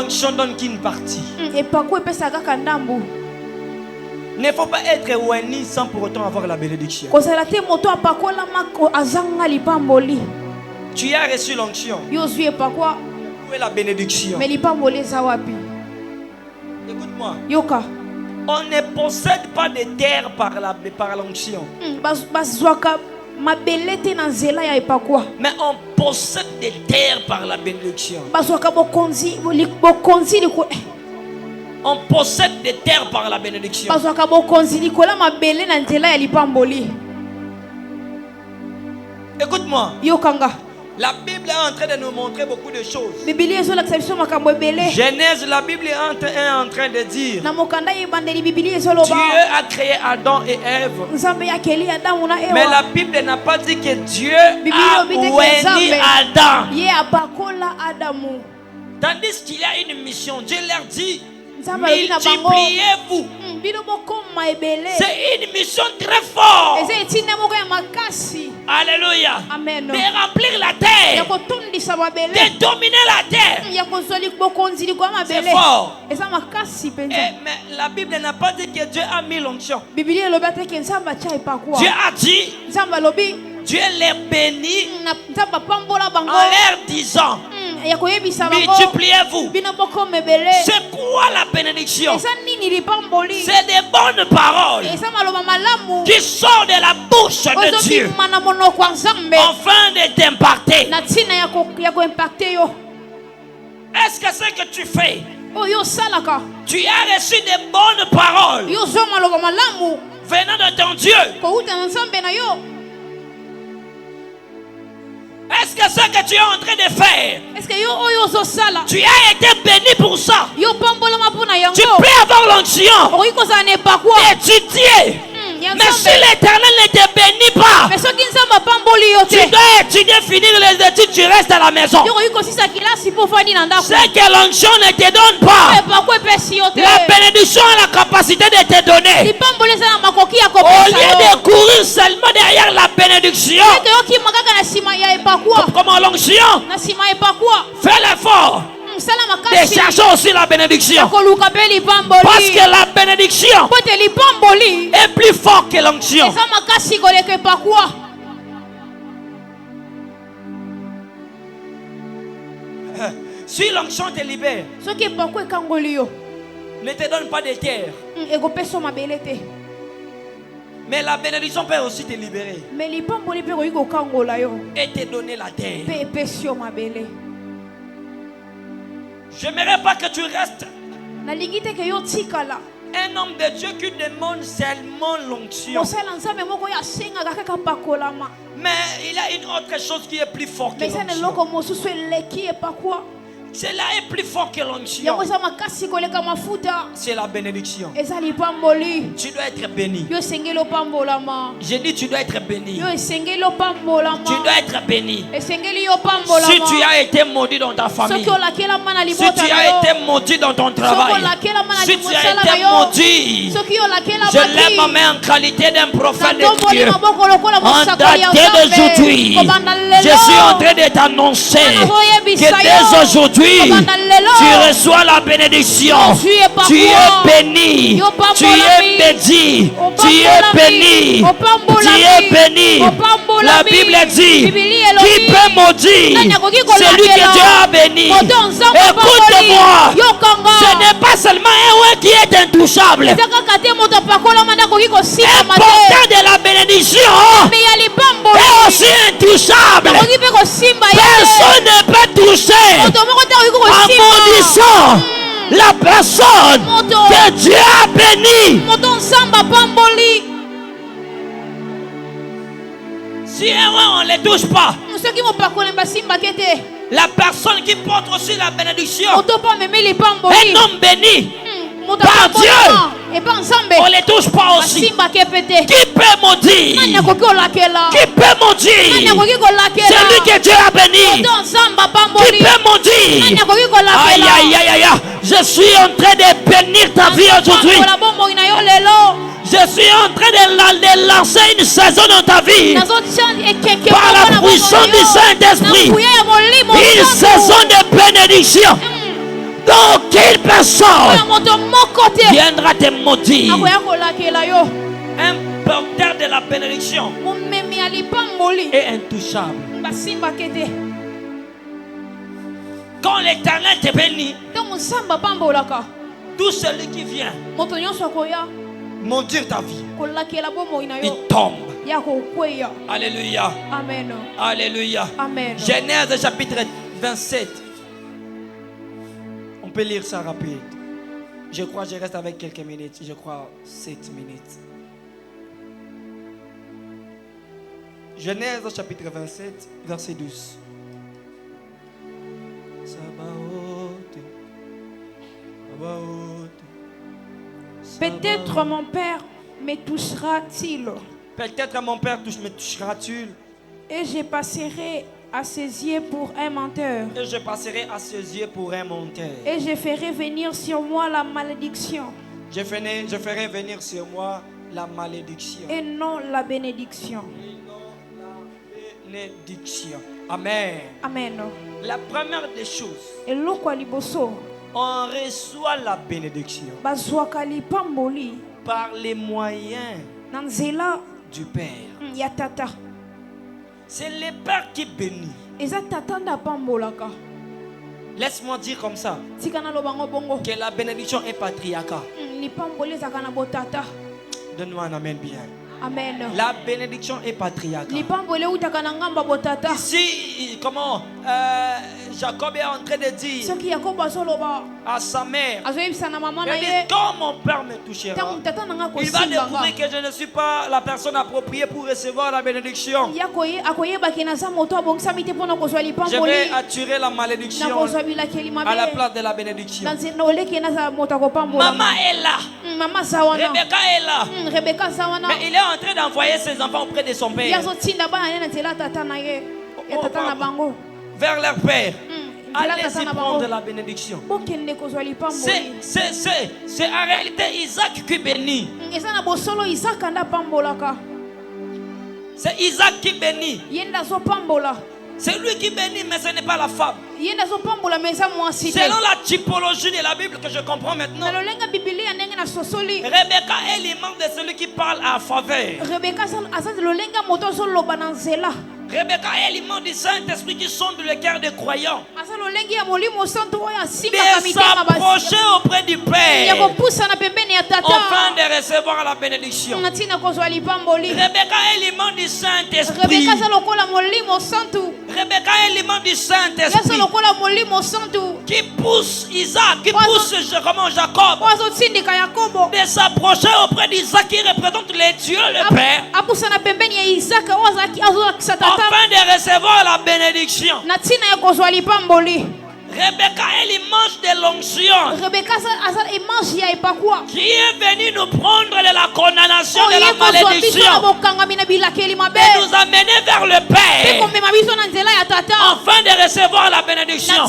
l'onction donne qu'une partie. Et pas quoi pesa kaka ndambu. Ne faut pas être éloigné sans pour autant avoir la bénédiction. Kozala te moto apakola mako azanga lipamboli. Tu as reçu l'onction. Yo zui pas quoi? Où est la bénédiction? Mais lipamboli za wapi? Écoute-moi. Yoka. On ne possède pas de terre par l'onction. Bazwaka mabelete na nzela ya epakwa. Mais on possède des terres par la bénédiction. Bazwaka bokonzi liko. On possède des terres par la bénédiction. Bazwaka bokonzi likola mabele na nzela ya lipamboli. Écoute-moi. Yokanga. La Bible est en train de nous montrer beaucoup de choses. Genèse, la Bible est en train de dire Dieu a créé Adam et Ève. Mais la Bible n'a pas dit que Dieu a béni Adam. Tandis qu'il y a une mission, Dieu leur dit multipliez-vous. C'est une mission très forte. Alléluia. Amen. De remplir la terre, de dominer la terre. C'est fort. Mais la Bible n'a pas dit que Dieu a mis l'onction. Dieu a dit Dieu les bénit en leur disant multipliez-vous. C'est quoi la bénédiction? C'est des bonnes paroles qui sortent de la bouche de Dieu afin de t'imparter. Est-ce que ce que tu fais, tu as reçu des bonnes paroles venant de ton Dieu? Est-ce que ce que tu es en train de faire, tu as été béni pour ça? Tu peux avoir l'onction, étudier. Mais si l'Éternel ne te bénit pas, tu dois étudier, finir les études, tu restes à la maison. C'est que l'onction ne te donne pas. La bénédiction a la capacité de te donner. Au lieu de courir seulement derrière la bénédiction, comme l'onction, fais l'effort de chercher aussi la bénédiction. Parce que la bénédiction est plus forte que l'onction. Si l'onction te libère, ne te donne pas de terre. Mais la bénédiction peut aussi te libérer et te donner la terre. Je n'aimerais pas que tu restes un homme de Dieu qui demande seulement l'onction. Mais il y a une autre chose qui est plus forte que l'onction. Cela est plus fort que l'onction. C'est la bénédiction. Tu dois être béni. J'ai dit tu dois être béni. Tu dois être béni. Si tu as été maudit dans ta famille, si tu as été maudit dans ton travail, si tu as été maudit, je lève ma main en qualité d'un prophète de Dieu. En daté d'aujourd'hui, je suis en train de t'annoncer que dès aujourd'hui, tu reçois la bénédiction. Tu es béni. Tu es béni. Tu es béni. Tu es béni. La Bible dit qui peut maudire celui que Dieu a béni. Écoute-moi. Ce n'est pas seulement un qui est intouchable. Un porteur de la bénédiction est aussi intouchable. Personne ne peut toucher en maudissant la personne que Dieu a bénie. Si on ne les touche pas, la personne qui porte aussi la bénédiction, un homme béni par Dieu, on ne les touche pas aussi. Qui peut maudire? Qui peut maudire? Celui que Dieu a béni. Qui peut maudire? Aïe aïe aïe aïe. Je suis en train de bénir ta vie aujourd'hui. Je suis en train de lancer une saison dans ta vie par la puissance du Saint-Esprit. Une saison de bénédiction. d'aucune personne viendra te maudire. Un porteur de la bénédiction est intouchable. Quand l'Éternel te bénit, tout celui qui vient maudire ta vie, il tombe. Alléluia. Amen. Alléluia. Amen. Genèse chapitre 27. On peut lire ça rapide. Je crois que je reste avec quelques minutes. Je crois 7 minutes. Genèse chapitre 27, verset 12. Peut-être mon père me touchera-t-il. Peut-être mon père me touchera-t-il. Et je passerai à ses yeux pour un menteur. Et je passerai à ses yeux pour un menteur. Et je ferai venir sur moi la malédiction. Je ferai venir sur moi la malédiction. Et non la bénédiction. Et non la bénédiction. Amen. Amen. La première des choses, Et on reçoit la bénédiction par les moyens du Père. C'est le Père qui bénit. Laisse-moi dire comme ça que la bénédiction est patriarcat. Donne-moi un amen bien. Amen. La bénédiction est patriarcat. Ici, comment Jacob est en train de dire à sa mère, quand mon père me touchera, il va découvrir que je ne suis pas la personne appropriée pour recevoir la bénédiction. Je vais attirer la malédiction à la place de la bénédiction. Maman est là. Rebecca est là. Mais il est en train d'envoyer ses enfants auprès de son père. Vers leur père. Allez-y prendre la bénédiction. C'est en réalité Isaac qui bénit. C'est Isaac qui bénit. C'est lui qui bénit, mais ce n'est pas la femme. Selon la typologie de la Bible que je comprends maintenant, Rebecca est l'image de celui qui parle à faveur. Rebecca est l'image du Saint-Esprit qui sonde le cœur des croyants. De s'approcher auprès du Père afin de recevoir la bénédiction. Rebecca est l'image du Saint-Esprit. Rebecca est l'image du Saint-Esprit qui pousse Isaac, qui pousse Jacob de s'approcher auprès d'Isaac qui représente les dieux, le Père, afin de recevoir la bénédiction. Rebecca est l'image de l'onction qui est venue nous prendre de la condamnation, de la malédiction et nous amener vers le Père afin de recevoir la bénédiction.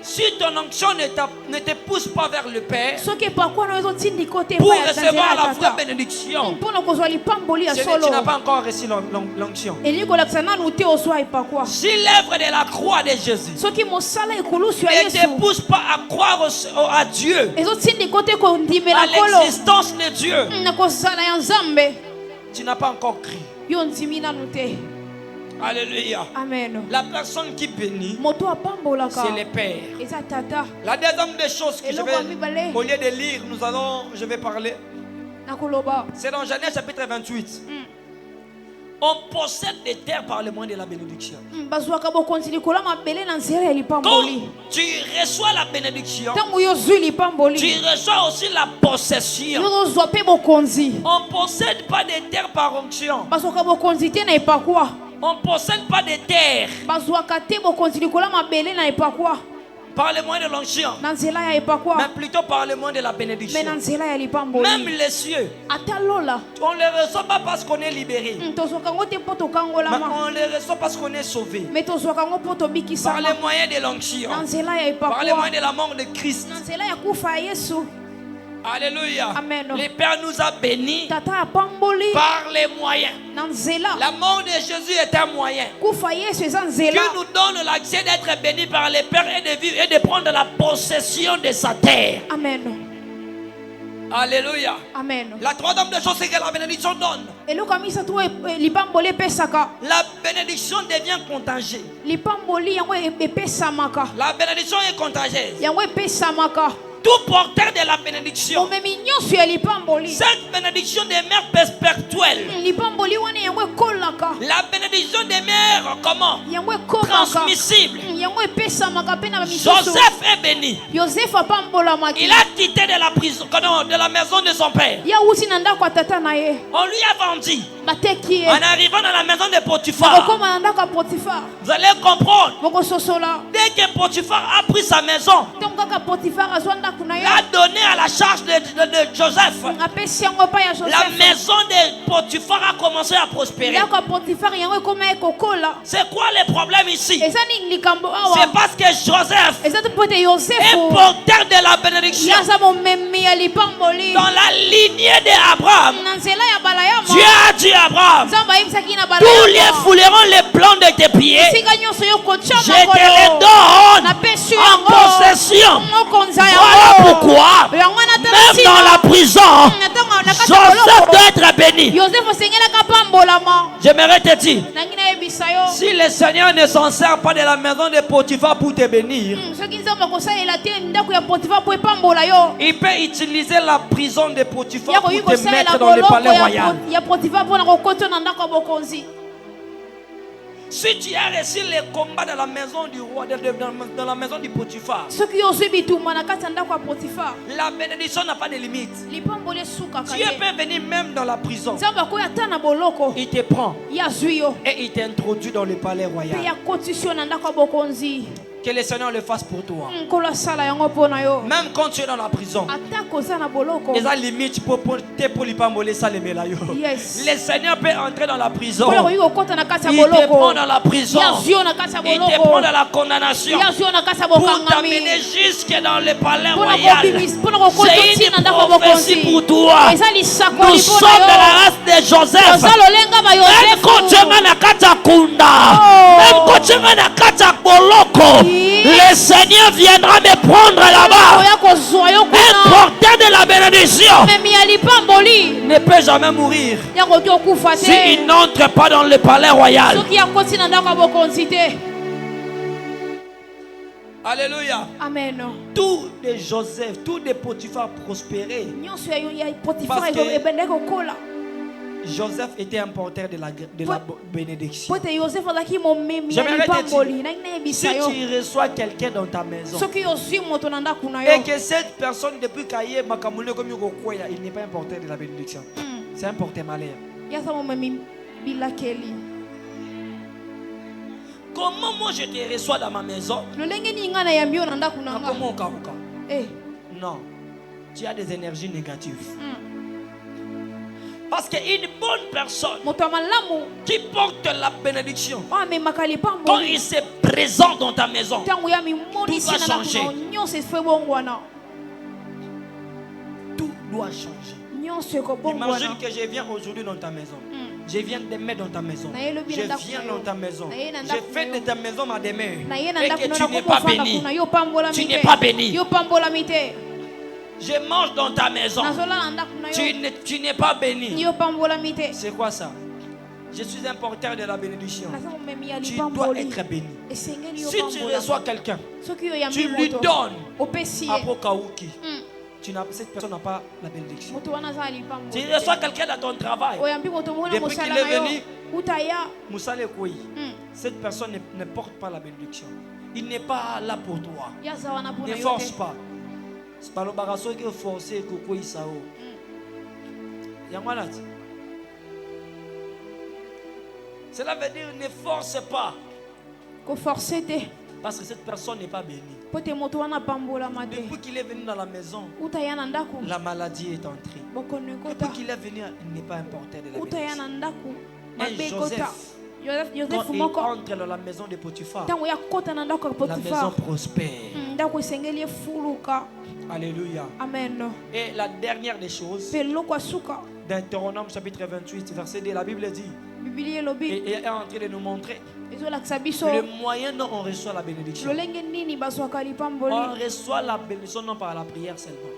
Si ton onction ne te pousse pas vers le Père pour recevoir la vraie bénédiction, tu n'as pas encore reçu l'onction. Si l'œuvre de la croix de Jésus ne te pousse pas à croire à Dieu, à l'existence de Dieu, tu n'as pas encore crié. Alléluia. Amen. La personne qui bénit, c'est le Père. La deuxième des choses que je vais, au lieu de lire, je vais parler. C'est dans Genèse chapitre 28. On possède des terres par le moyen de la bénédiction. Quand tu reçois la bénédiction, tu reçois aussi la possession. On ne possède pas des terres par onction. On ne possède pas de terre par le moyen de l'onction, mais plutôt par le moyen de la bénédiction. Même les cieux, on ne les reçoit pas parce qu'on est libéré, mais on les reçoit parce qu'on est sauvé par le moyen de l'onction, par le moyen de la mort de Christ. Alléluia. Amen. Le Père nous a bénis par les moyens. La mort de Jésus est un moyen. Dieu nous donne l'accès d'être bénis par les Pères et de vivre et de prendre la possession de sa terre. Amen. Alléluia. Amen. La troisième des choses, c'est que la bénédiction donne. La bénédiction devient contagieuse. La bénédiction est contagieuse. Tout porteur de la bénédiction, cette bénédiction demeure perpétuelle. La bénédiction demeure comment? Transmissible. Joseph est béni. Il a quitté de la prison, de la maison de son père. On lui a vendu. En arrivant dans la maison de Potiphar, vous allez comprendre. Dès que Potiphar a pris sa maison, l'a donné à la charge de Joseph, la maison de Potiphar a commencé à prospérer. C'est quoi le problème ici? C'est parce que Joseph est porteur de la bénédiction. Dans la lignée d'Abraham, Dieu a dit à Abraham, tous les fouleront les plans de tes pieds, je te les donne en possession. Voilà pourquoi, même dans la prison, Joseph doit être béni. J'aimerais te dire, si le Seigneur ne s'en sert pas de la maison de Potiphar pour te bénir, il peut utiliser la prison de Potiphar pour te mettre dans le palais royal. Si tu as reçu les combats dans la maison du roi, dans la maison du Potiphar, la bénédiction n'a pas de limite. Dieu peut venir même dans la prison. Il te prend et il t'introduit dans le palais royal. Que le Seigneur le fasse pour toi. Même quand tu es dans la prison, les limites pour les pamboler ça les mélailles. Le Seigneur peut entrer dans la prison. Il te prend dans la prison. Il te prend dans la condamnation pour t'amener jusque dans le palais royal. C'est une prophétie pour toi. Nous sommes de la race de Joseph. Même quand tu es dans Kata Kunda, même quand tu es dans Kata Boloko, le Seigneur viendra me prendre là-bas. Un porteur de la bénédiction ne peut jamais mourir s'il n'entre pas dans le palais royal. Alléluia. Amen. Tout de Joseph, tout de Potiphar prospéraient. Parce que Joseph était un porteur de la bénédiction. J'aimerais te dire, si tu reçois quelqu'un dans ta maison et que cette personne depuis qu'il il n'est pas un porteur de la bénédiction, c'est un porteur malheur. Comment moi je te reçois dans ma maison? Non, tu as des énergies négatives. Parce qu'une bonne personne qui porte la bénédiction, quand il se présente dans ta maison, tout va changer. Tout doit changer. Imagine que je viens aujourd'hui dans ta maison. Je viens de mettre dans ta maison. Je viens dans ta maison. Je fais de ta maison ma demeure. Et que tu n'es pas béni. Tu n'es pas béni. Je mange dans ta maison. Tu n'es pas béni. C'est quoi ça? Je suis un porteur de la bénédiction. Tu dois être béni. Si tu reçois quelqu'un, tu lui donnes après Kaouki. Cette personne n'a pas la bénédiction. Tu reçois quelqu'un dans ton travail. Depuis qu'il est venu, Moussale Kouyi, cette personne ne porte pas la bénédiction. Il n'est pas là pour toi. Ne force pas. C'est pas le barasso qui est forcé que Kouyi Sao. Cela veut dire ne force pas. Parce que cette personne n'est pas bénie. Depuis qu'il est venu dans la maison, la maladie est entrée. Depuis qu'il est venu, il n'est pas un porteur de la bénédiction. Un Joseph Quand il entre dans la maison de Potiphar, la maison prospère. Alléluia. Amen. Et la dernière des choses, Deutéronome chapitre 28, verset 2, la Bible dit, et est en train de nous montrer le moyen dont on reçoit la bénédiction. On reçoit la bénédiction non par la prière seulement,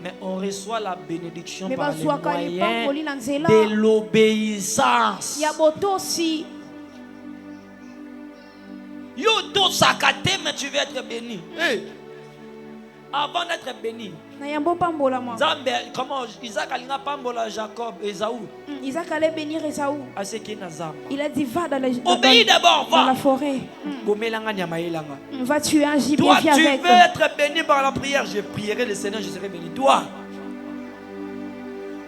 mais on reçoit la bénédiction par le moyen de l'obéissance. Yo to sakate, mais tu veux être béni. Hey. Avant d'être béni, Zambé, comment Isaac a pambola Jacob, Esaü. Isaac allait bénir Esaü. Il a dit va dans obéis d'abord, va dans la forêt. Va tuer un gibier. Toi, tu veux être béni par la prière. Je prierai le Seigneur, je serai béni. Toi,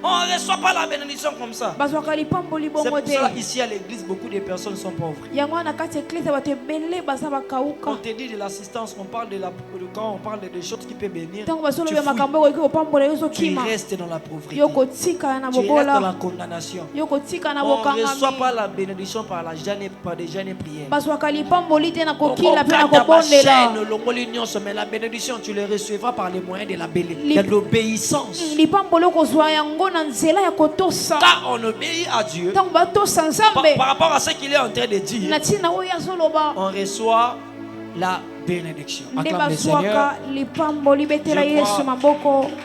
on ne reçoit pas la bénédiction comme ça. C'est pour cela ici à l'église, beaucoup de personnes sont pauvres. Quand on te dit de l'assistance, on parle quand on parle des choses qui peuvent bénir. Tu restes dans la pauvreté. Tu restes dans la condamnation. On ne reçoit pas la bénédiction par des jeûnes et prières. Mais la bénédiction, tu le recevras par les moyens de l'obéissance. Car on obéit à Dieu par rapport à ce qu'il est en train de dire. On reçoit la bénédiction. Acclame le Seigneur.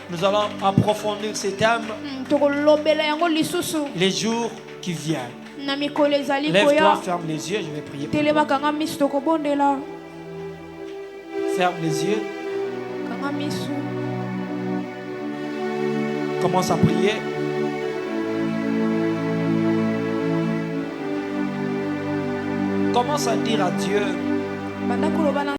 Nous allons approfondir ces thèmes les jours qui viennent. Lève-toi, ferme les yeux, je vais prier. Ferme les yeux. Commence à prier. Commence à dire à Dieu